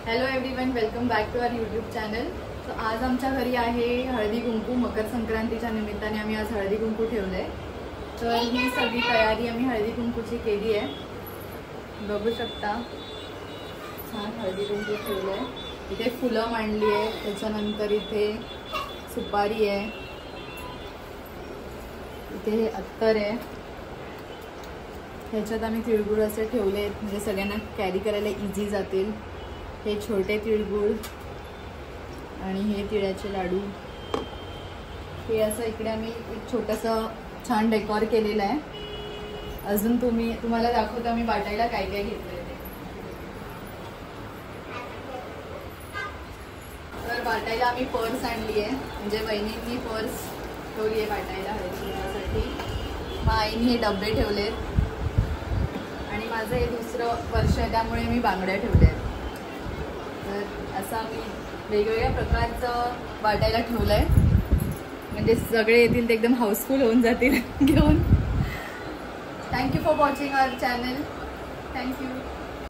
Hello everyone, welcome back to our YouTube channel. So आज आमच्या घरी आहे हळदी कुंकू। मकर संक्रांतीच्या निमित्ताने आम्ही आज हळदी कुंकू ठेवले। तर ही सगळी तयारी आम्ही हळदी कुंकूची केली आहे। बघू शकता छान हळदी कुंकू ठेवले आहे। इथे फुलं मांडली आहे, त्याच्यानंतर इथे सुपारी आहे, इथे हे अत्तर आहे, ह्याच्यात आम्ही तिळगुळ असे ठेवले आहेत म्हणजे सगळ्यांना कॅरी करायला इझी जातील। हे छोटे तिळगुळ आणि हे तिळाचे लाडू, हे असं इकडे आम्ही एक छोटंसं छान डेकोर केलेलं आहे। अजून तुम्हाला दाखवतो आम्ही वाटायला काय काय घेतलंय ते। तर वाटायला आम्ही पर्स आणली आहे, म्हणजे बहिणींनी पर्स ठेवली आहे वाटायला हळदीसाठी। मग आईने हे डबे ठेवलेत आणि माझं हे दुसरं वर्ष आहे त्यामुळे मी बांगड्या ठेवल्या आहेत। तर असं आम्ही वेगवेगळ्या प्रकारचं वाटायला ठेवलं आहे, म्हणजे सगळे येतील ते एकदम हाऊसफुल होऊन जातील घेऊन। Thank you for watching our channel. Thank you.